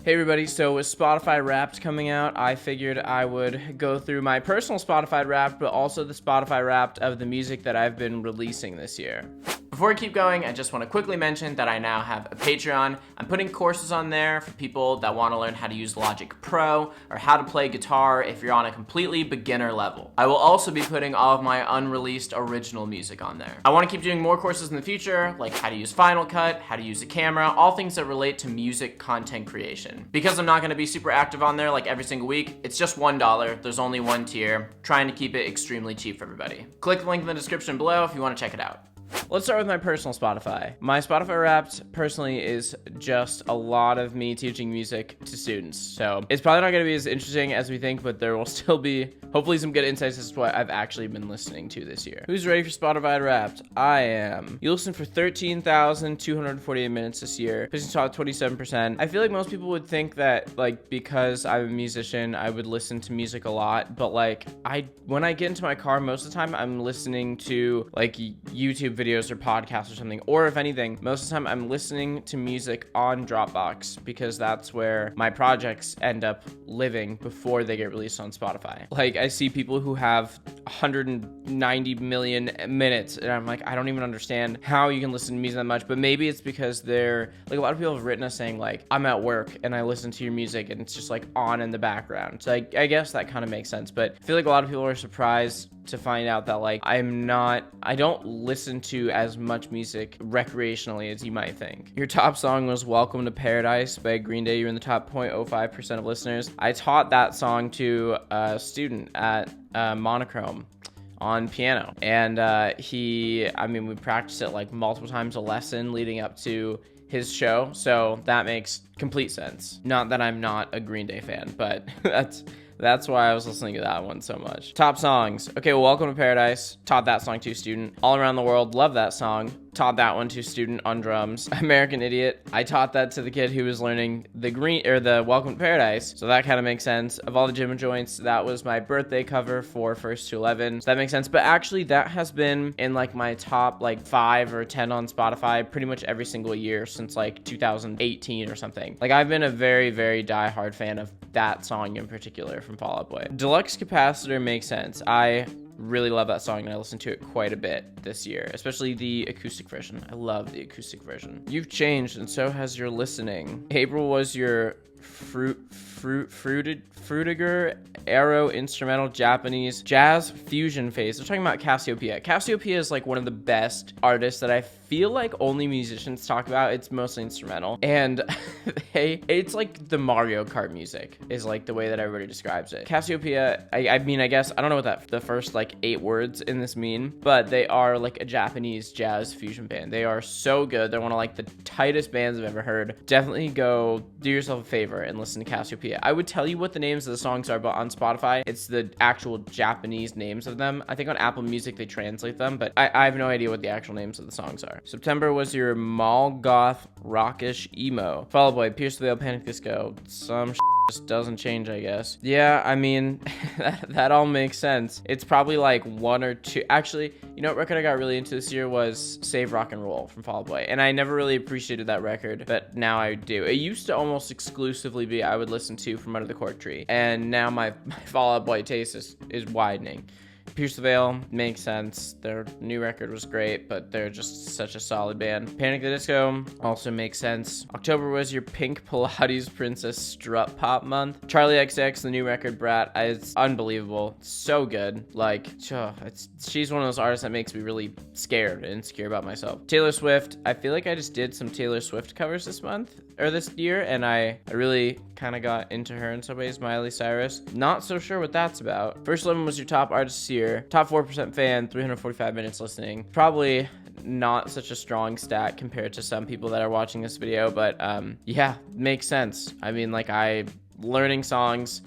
Hey everybody, so with Spotify Wrapped coming out, I figured I would go through my personal Spotify Wrapped, but also the Spotify Wrapped of the music that I've been releasing this year. Before I keep going, I just want to quickly mention that I now have a Patreon. I'm putting courses on there for people that want to learn how to use Logic Pro or how to play guitar if you're on a completely beginner level. I will also be putting all of my unreleased original music on there. I want to keep doing more courses in the future, like how to use Final Cut, how to use a camera, all things that relate to music content creation. Because I'm not going to be super active on there like every single week, it's just $1. There's only one tier, trying to keep it extremely cheap for everybody. Click the link in the description below if you want to check it out. Let's start with my personal Spotify. My Spotify Wrapped personally is just a lot of me teaching music to students. So it's probably not going to be as interesting as we think, but there will still be hopefully some good insights as to what I've actually been listening to this year. Who's ready for Spotify Wrapped? I am. You listened for 13,248 minutes this year, pitching top 27%. I feel like most people would think that like because I'm a musician, I would listen to music a lot, but like when I get into my car, most of the time I'm listening to like YouTube videos or podcasts or something, or if anything, most of the time I'm listening to music on Dropbox because that's where my projects end up living before they get released on Spotify. Like I see people who have 190 million minutes and I'm like, I don't even understand how you can listen to music that much, but maybe it's because they're like, a lot of people have written us saying like, I'm at work and I listen to your music and it's just like on in the background. So I guess that kind of makes sense, but I feel like a lot of people are surprised to find out that like I don't listen to as much music recreationally as you might think. Your top song was Welcome to Paradise by Green Day. You're in the top 0.05% of listeners. I taught that song to a student at Monochrome on piano, and we practiced it like multiple times a lesson leading up to his show, so that makes complete sense. Not that I'm not a Green Day fan, but that's why I was listening to that one so much. Top songs. Okay, well, Welcome to Paradise. Taught that song to a student. All Around the World. Love that song. Taught that one to a student on drums. American Idiot. I taught that to the kid who was learning the Welcome to Paradise. So that kind of makes sense. Of All the Gym and Joints, that was my birthday cover for First to 11. So that makes sense. But actually, that has been in like my top like 5 or 10 on Spotify pretty much every single year since like 2018 or something. Like I've been a very, very diehard fan of that song in particular from Fall Out Boy. Deluxe Capacitor makes sense. I really love that song and I listened to it quite a bit this year, especially the acoustic version. I love the acoustic version. You've changed and so has your listening. April was your Frutiger Aero instrumental Japanese jazz fusion phase. They're talking about Cassiopeia. Cassiopeia is like one of the best artists that I feel like only musicians talk about. It's mostly instrumental, and it's like the Mario Kart music is like the way that everybody describes it. Cassiopeia, I guess I don't know what the first like 8 words in this mean, but they are like a Japanese jazz fusion band. They are so good. They're one of like the tightest bands I've ever heard. Definitely go do yourself a favor and listen to Cassiopeia. I would tell you what the names of the songs are, but on Spotify, it's the actual Japanese names of them. I think on Apple Music, they translate them, but I have no idea what the actual names of the songs are. September was your mall goth rockish emo. Fall Out Boy, Pierce the Veil, Panic Disco. Some just doesn't change, I guess. Yeah, I mean, that all makes sense. It's probably like 1 or 2. Actually, you know what record I got really into this year was Save Rock and Roll from Fall Out Boy, and I never really appreciated that record, but now I do. It used to almost exclusively be I would listen to From Under the Cork Tree, and now my Fall Out Boy taste is widening. Pierce the Veil makes sense. Their new record was great, but they're just such a solid band. Panic the Disco also makes sense. October was your Pink Pilates Princess Strut Pop month. Charlie XX, the new record, Brat, it's unbelievable. It's so good. Like, she's one of those artists that makes me really scared and insecure about myself. Taylor Swift, I feel like I just did some Taylor Swift covers this year, and I really kind of got into her in some ways. Miley Cyrus, not so sure what that's about. First 11 was your top artist this year. Top 4% fan, 345 minutes listening. Probably not such a strong stat compared to some people that are watching this video, but yeah, makes sense. I mean, like learning songs,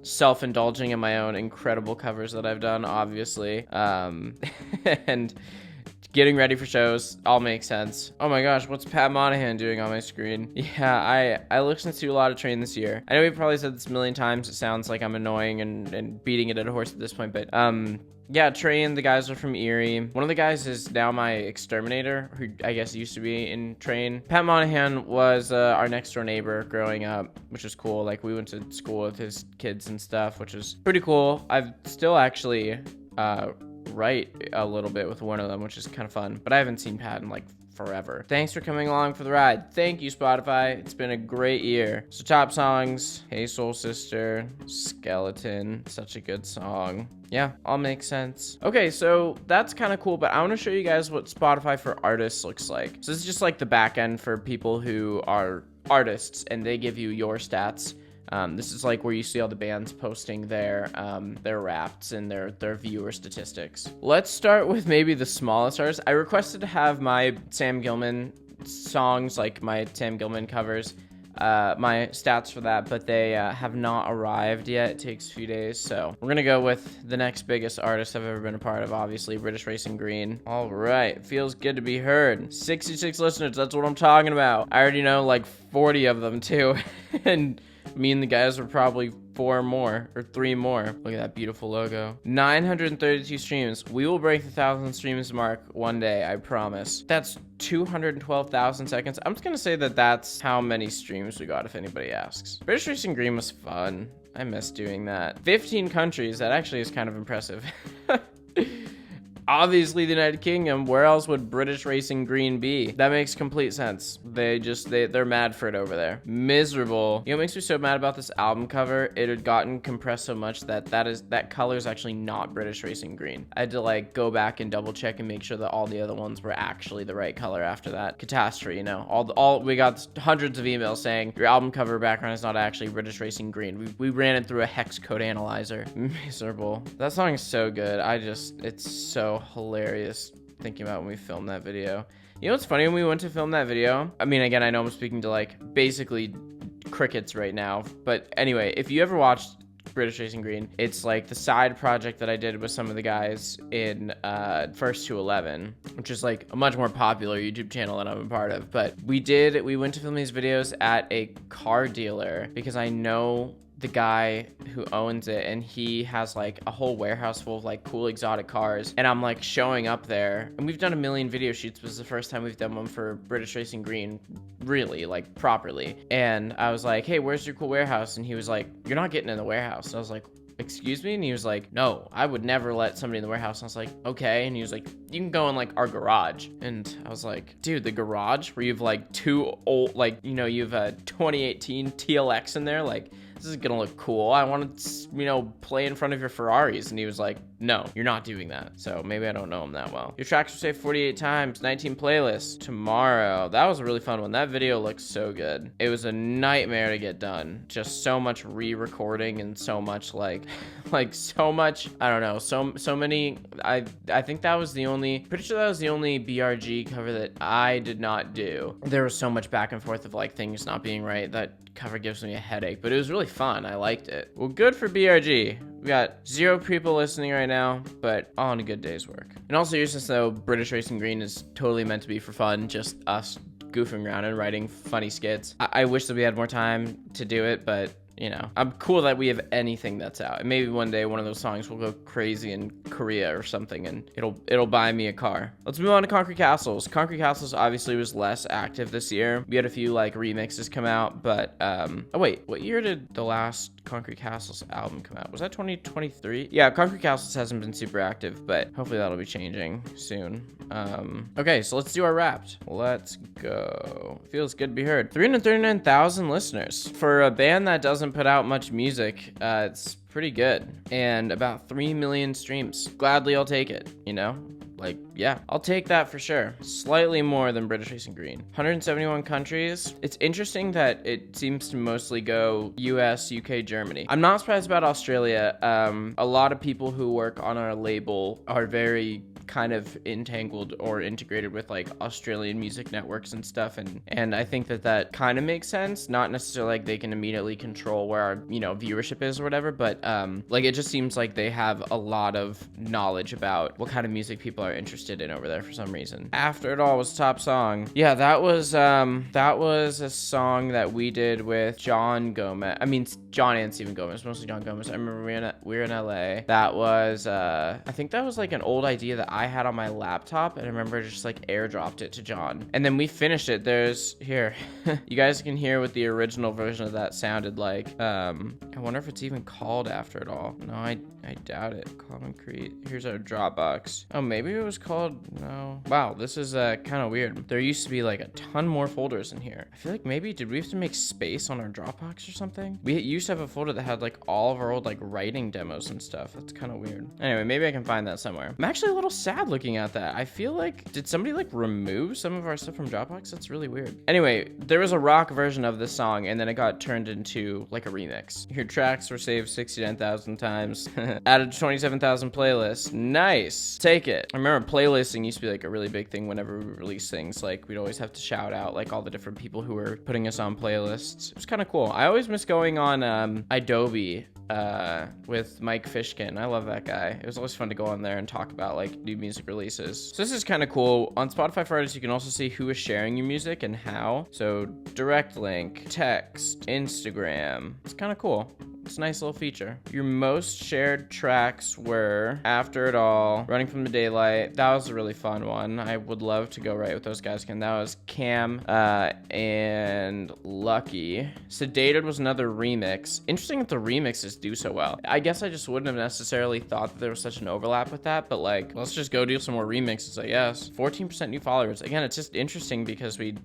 self-indulging in my own incredible covers that I've done, obviously, and getting ready for shows all makes sense. Oh my gosh, what's Pat Monahan doing on my screen? Yeah, I listened to a lot of Train this year. I know we've probably said this a million times. It sounds like I'm annoying and beating it at a horse at this point, but Yeah, Train, the guys are from Erie. One of the guys is now my exterminator, who I guess used to be in Train. Pat Monahan was our next door neighbor growing up, which was cool. Like, we went to school with his kids and stuff, which was pretty cool. I've still actually write a little bit with one of them, which is kind of fun, but I haven't seen Pat in like forever. Thanks for coming along for the ride. Thank you, Spotify. It's been a great year. So top songs: Hey Soul Sister, Skeleton, such a good song. Yeah, all makes sense. Okay, so that's kind of cool, but I want to show you guys what Spotify for artists looks like. So this is just like the back end for people who are artists, and they give you your stats. This is like where you see all the bands posting their raps and their viewer statistics. Let's start with maybe the smallest artists. I requested to have my Sam Gilman songs, like my Sam Gilman covers, my stats for that, but they have not arrived yet. It takes a few days, so we're gonna go with the next biggest artist I've ever been a part of, obviously, British Racing Green. All right, feels good to be heard. 66 listeners, that's what I'm talking about. I already know like 40 of them too, and me and the guys were probably 4 more or 3 more. Look at that beautiful logo. 932 streams. We will break the 1,000 streams mark one day, I promise. That's 212,000 seconds. I'm just gonna say that that's how many streams we got, if anybody asks. British Racing Green was fun. I miss doing that. 15 countries. That actually is kind of impressive. Obviously the United Kingdom. Where else would British Racing Green be? That makes complete sense. They're mad for it over there. Miserable. You know what makes me so mad about this album cover? It had gotten compressed so much that color is actually not British Racing Green. I had to like go back and double check and make sure that all the other ones were actually the right color after that. Catastrophe, you know. All we got hundreds of emails saying your album cover background is not actually British Racing Green. We ran it through a hex code analyzer. Miserable. That song is so good. It's so hilarious thinking about when we filmed that video. You know what's funny? When we went to film that video, I mean, again, I know I'm speaking to like basically crickets right now, but anyway, if you ever watched British Racing Green, it's like the side project that I did with some of the guys in First to 11, which is like a much more popular YouTube channel than I'm a part of. But we went to film these videos at a car dealer because I know the guy who owns it, and he has like a whole warehouse full of like cool exotic cars, and I'm like showing up there, and we've done a million video shoots, but this is the first time we've done one for British Racing Green really like properly. And I was like, hey, where's your cool warehouse? And he was like, you're not getting in the warehouse. And I was like, excuse me? And he was like, no, I would never let somebody in the warehouse. And I was like, okay. And he was like, you can go in like our garage. And I was like, dude, the garage where you've like 2 old, like, you know, you have a 2018 TLX in there, like, this is gonna look cool. I want to, you know, play in front of your Ferraris. And he was like, no, you're not doing that. So maybe I don't know him that well. Your tracks were saved 48 times, 19 playlists. Tomorrow. That was a really fun one. That video looks so good. It was a nightmare to get done. Just so much re-recording and so much like so much, I don't know, so many. I think that was pretty sure that was the only BRG cover that I did not do. There was so much back and forth of like things not being right. That cover gives me a headache, but it was really fun. I liked it. Well, good for BRG. We got 0 people listening right now, but all in a good day's work. In all seriousness though, British Racing Green is totally meant to be for fun, just us goofing around and writing funny skits. I wish that we had more time to do it, but you know, I'm cool that we have anything that's out. And maybe one day one of those songs will go crazy in Korea or something, and it'll buy me a car. Let's move on to Concrete Castles. Concrete Castles obviously was less active this year. We had a few like remixes come out, but oh wait, what year did the last Concrete Castles album come out? Was that 2023? Yeah, Concrete Castles hasn't been super active, but hopefully that'll be changing soon. Okay, so let's do our Wrapped. Let's go. Feels good to be heard. 339,000 listeners for a band that doesn't put out much music. It's pretty good, and about 3 million streams. Gladly I'll take it, you know. Like, yeah, I'll take that for sure. Slightly more than British Racing Green. 171 countries. It's interesting that it seems to mostly go US, UK, Germany. I'm not surprised about Australia. A lot of people who work on our label are very kind of entangled or integrated with like Australian music networks and stuff, and I think that kind of makes sense. Not necessarily like they can immediately control where our, you know, viewership is or whatever, but like it just seems like they have a lot of knowledge about what kind of music people are interested in over there for some reason. After It All was top song. Yeah, that was a song that we did with John Gomez. I mean, John and Stephen Gomez, mostly John Gomez. I remember we were in LA. That was I think that was like an old idea that I had on my laptop, and I remember just like airdropped it to John, and then we finished it. There's here you guys can hear what the original version of that sounded like. I wonder if it's even called After It All. No, I doubt it. Concrete. Here's our Dropbox. Oh, maybe it was called, no. Wow, this is kind of weird. There used to be like a ton more folders in here. I feel like maybe, did we have to make space on our Dropbox or something? We used to have a folder that had like all of our old like writing demos and stuff. That's kind of weird. Anyway, maybe I can find that somewhere. I'm actually a little sad looking at that. I feel like, did somebody like remove some of our stuff from Dropbox? That's really weird. Anyway, there was a rock version of this song, and then it got turned into like a remix. Your tracks were saved 69,000 times. Added 27,000 playlists. Nice. Take it. I remember playlisting used to be like a really big thing whenever we release things. Like we'd always have to shout out like all the different people who were putting us on playlists. It was kind of cool. I always miss going on Adobe with Mike Fishkin. I love that guy. It was always fun to go on there and talk about like new music releases. So this is kind of cool. On Spotify for Artists, you can also see who is sharing your music and how. So direct link, text, Instagram. It's kind of cool. It's a nice little feature. Your most shared tracks were After It All, Running from the Daylight. That was a really fun one. I would love to go right with those guys again. That was Cam and Lucky. Sedated was another remix. Interesting that the remixes do so well. I guess I just wouldn't have necessarily thought that there was such an overlap with that, but like, let's just go do some more remixes, I guess. 14% new followers. Again, it's just interesting because we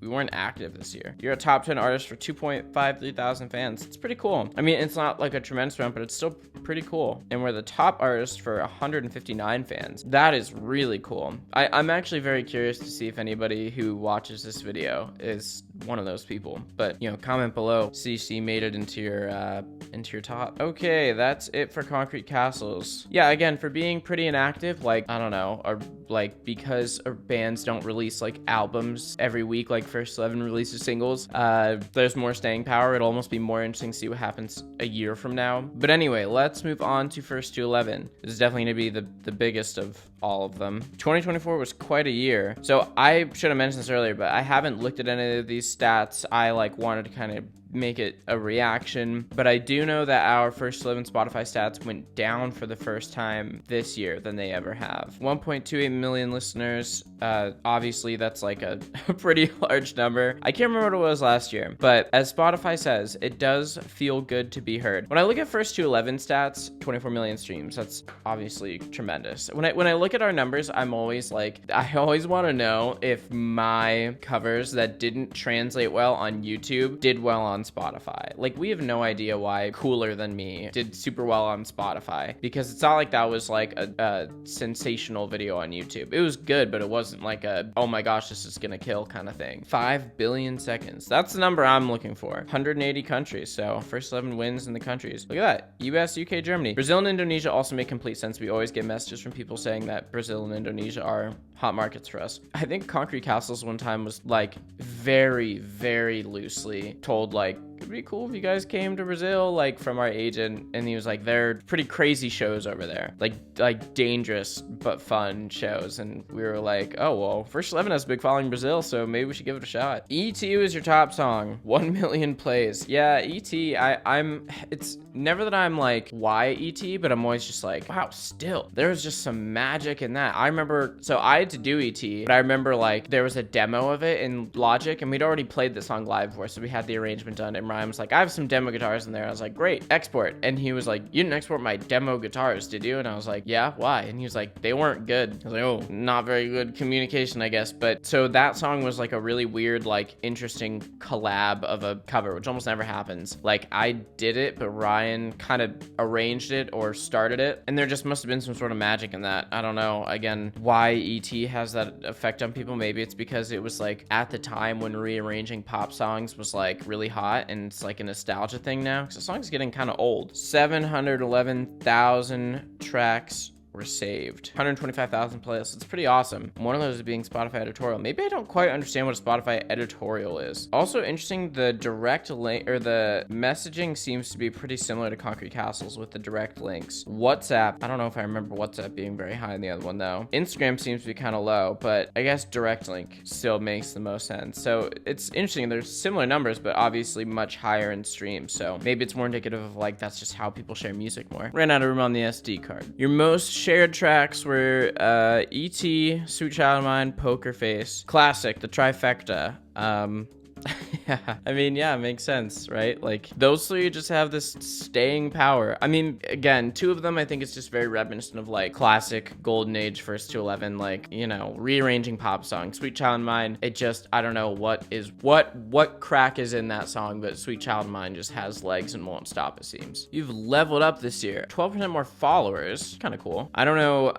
weren't active this year. You're a top 10 artist for 2.53 thousand fans. It's pretty cool. I mean, it's not like a tremendous amount, but it's still pretty cool. And we're the top artist for 159 fans. That is really cool. I'm actually very curious to see if anybody who watches this video is one of those people. But, you know, comment below. CC made it into your top. Okay, that's it for Concrete Castles. Yeah, again, for being pretty inactive, like, I don't know, or like because our bands don't release like albums every week, like First 11 releases singles, there's more staying power. It'll almost be more interesting to see what happens a year from now. But anyway, let's move on to First to 11. This is definitely going to be the biggest of all of them. 2024 was quite a year. So I should have mentioned this earlier, but I haven't looked at any of these stats. I like wanted to kind of make it a reaction, but I do know that our First 11 Spotify stats went down for the first time this year than they ever have. 1.28 million listeners. Obviously that's like a pretty large number. I can't remember what it was last year, but as Spotify says, it does feel good to be heard. When I look at First to 11 stats, 24 million streams, that's obviously tremendous. When I look at our numbers, I'm always like, I always want to know if my covers that didn't translate well on YouTube did well on Spotify. Like, we have no idea why Cooler Than Me did super well on Spotify, because it's not like that was like a sensational video on YouTube. It was good, but it wasn't like a, oh my gosh, this is gonna kill kind of thing. 5 billion seconds. That's the number I'm looking for. 180 countries. So First 11 wins in the countries. Look at that. US, UK, Germany. Brazil and Indonesia also make complete sense. We always get messages from people saying that Brazil and Indonesia are hot markets for us. I think Concrete Castles one time was like very, very loosely told like, it'd be cool if you guys came to Brazil, like from our agent, and he was like, they're pretty crazy shows over there, like dangerous but fun shows. And we were like, oh well, First 11 has a big following in Brazil, so maybe we should give it a shot. E.T. was your top song, 1 million plays. Yeah, E.T. It's never that I'm like, why E.T., but I'm always just like, wow, still there's just some magic in that. I remember, so I had to do E.T., but I remember like there was a demo of it in Logic, and we'd already played the song live before, so we had the arrangement done. And Ryan was like, I have some demo guitars in there. I was like, great, export. And he was like, you didn't export my demo guitars, did you? And I was like, yeah, why? And he was like, they weren't good. I was like, oh, not very good communication, I guess. But so that song was like a really weird, like interesting collab of a cover, which almost never happens. Like I did it, but Ryan kind of arranged it or started it. And there just must have been some sort of magic in that. I don't know, again, why E.T. has that effect on people. Maybe it's because it was like at the time when rearranging pop songs was like really hot, and it's like a nostalgia thing now because the song's getting kind of old. 711,000 tracks were saved. 125,000 playlists. It's pretty awesome. One of those is being Spotify editorial. Maybe I don't quite understand what a Spotify editorial is. Also interesting, the direct link or the messaging seems to be pretty similar to Concrete Castles with the direct links. WhatsApp, I don't know if I remember WhatsApp being very high in the other one though. Instagram seems to be kind of low, but I guess direct link still makes the most sense. So it's interesting. There's similar numbers, but obviously much higher in streams. So maybe it's more indicative of like, that's just how people share music more. Ran out of room on the SD card. Your most shared tracks were E.T., Sweet Child of Mine, Poker Face, Classic, the trifecta. Yeah, I mean, yeah, it makes sense, right? Like, those three just have this staying power. I mean, again, two of them, I think it's just very reminiscent of, like, classic Golden Age First to 11, like, you know, rearranging pop songs. Sweet Child of Mine, it just, I don't know what crack is in that song, but Sweet Child of Mine just has legs and won't stop, it seems. You've leveled up this year. 12% more followers. Kind of cool. I don't know,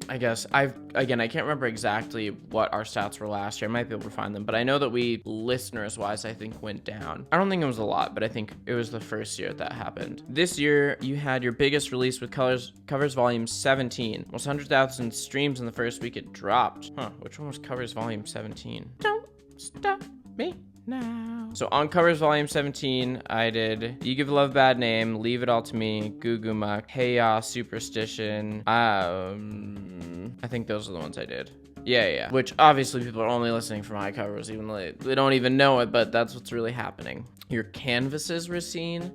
I guess, I can't remember exactly what our stats were last year. I might be able to find them, but I know that we, listeners-wise, I think went down. I don't think it was a lot, but I think it was the first year that happened. This year, you had your biggest release with Covers Volume 17. Almost 100,000 streams in the first week it dropped. Huh, which one was Covers Volume 17? Don't stop me now. So on Covers Volume 17, I did You Give Love Bad Name, Leave It All to Me, Goo Goo Muck, Hey Ya, Superstition. I think those are the ones I did. Yeah. Which obviously people are only listening for my covers, even though they don't even know it, but that's what's really happening. Your canvases were seen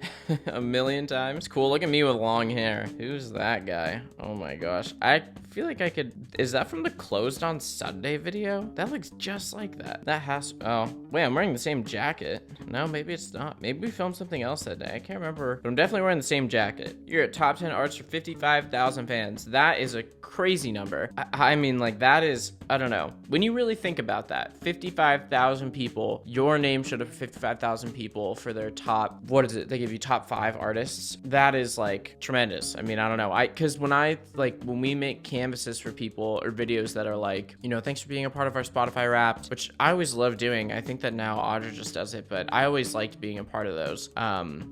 a million times. Cool, look at me with long hair. Who's that guy? Oh my gosh. I feel like I could, is that from the Closed on Sunday video? That looks just like that. That has, oh, wait, I'm wearing the same jacket. No, maybe it's not. Maybe we filmed something else that day. I can't remember, but I'm definitely wearing the same jacket. You're at top 10 artists for 55,000 fans. That is a crazy number. I mean, like, that is, I don't know. When you really think about that, 55,000 people, your name should have 55,000 people for their top, what is it? They give you top 5 artists. That is like tremendous. I mean, I don't know. Cause when we make canvases for people or videos that are like, you know, thanks for being a part of our Spotify Wrapped, which I always love doing. I think that now Audra just does it, but I always liked being a part of those.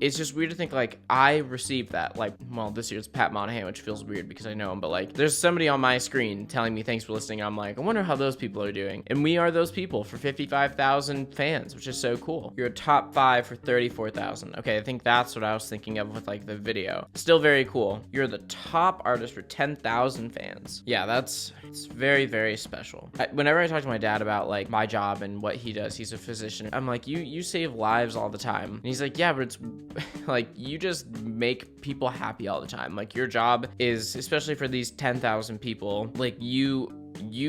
It's just weird to think like I received that, like, well, this year's Pat Monahan, which feels weird because I know him, but like there's somebody on my screen telling me thanks for listening. I'm like, I wonder how those people are doing. And we are those people for 55,000 fans, which is so cool. You're a top 5 for 34,000. Okay, I think that's what I was thinking of with like the video. Still very cool. You're the top artist for 10,000 fans. Yeah, it's very, very special. Whenever I talk to my dad about like my job and what he does, he's a physician. I'm like, you save lives all the time. And he's like, yeah, but it's like, you just make people happy all the time. Like your job is, especially for these 10,000 people, like you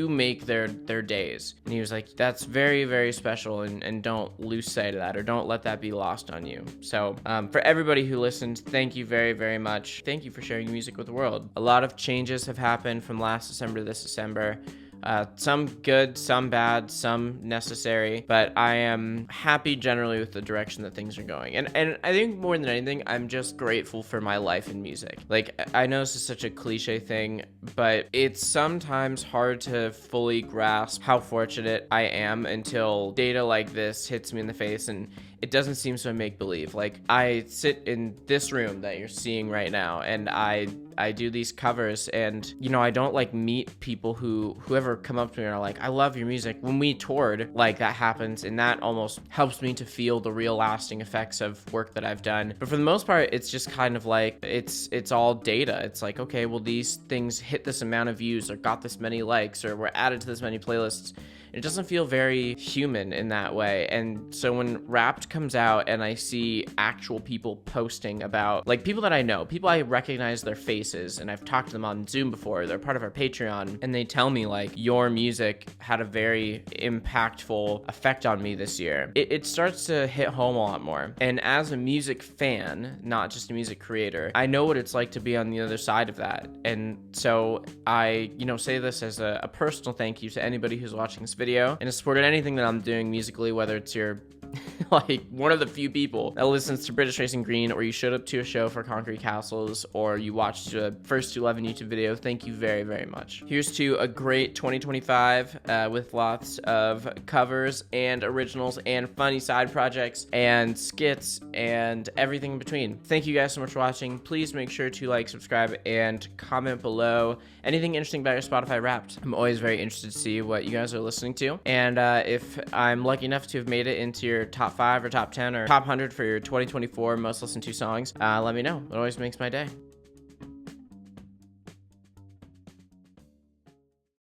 make their days. And he was like, that's very, very special, and don't lose sight of that, or don't let that be lost on you. So for everybody who listened, thank you very, very much. Thank you for sharing music with the world. A lot of changes have happened from last December to this December. Some good, some bad, some necessary, but I am happy generally with the direction that things are going. And I think more than anything, I'm just grateful for my life in music. Like, I know this is such a cliche thing, but it's sometimes hard to fully grasp how fortunate I am until data like this hits me in the face and it doesn't seem so make-believe. Like, I sit in this room that you're seeing right now, and I do these covers, and, you know, I don't, like, meet people whoever come up to me and are like, I love your music. When we toured, like, that happens, and that almost helps me to feel the real lasting effects of work that I've done. But for the most part, it's just kind of like, it's all data. It's like, okay, well, these things hit this amount of views, or got this many likes, or were added to this many playlists. It doesn't feel very human in that way. And so when Wrapped comes out and I see actual people posting about, like, people that I know, people I recognize their faces, and I've talked to them on Zoom before, they're part of our Patreon, and they tell me, like, your music had a very impactful effect on me this year, it starts to hit home a lot more. And as a music fan, not just a music creator, I know what it's like to be on the other side of that. And so I, you know, say this as a personal thank you to anybody who's watching this video and has supported anything that I'm doing musically, whether it's your like one of the few people that listens to British Racing Green, or you showed up to a show for Concrete Castles, or you watched the First to 11 YouTube video, thank you very, very much. Here's to a great 2025 with lots of covers and originals and funny side projects and skits and everything in between. Thank you guys so much for watching. Please make sure to like, subscribe, and comment below anything interesting about your Spotify Wrapped. I'm always very interested to see what you guys are listening to. And if I'm lucky enough to have made it into your top 5 or top 10 or top 100 for your 2024 most listened to songs, let me know. It always makes my day.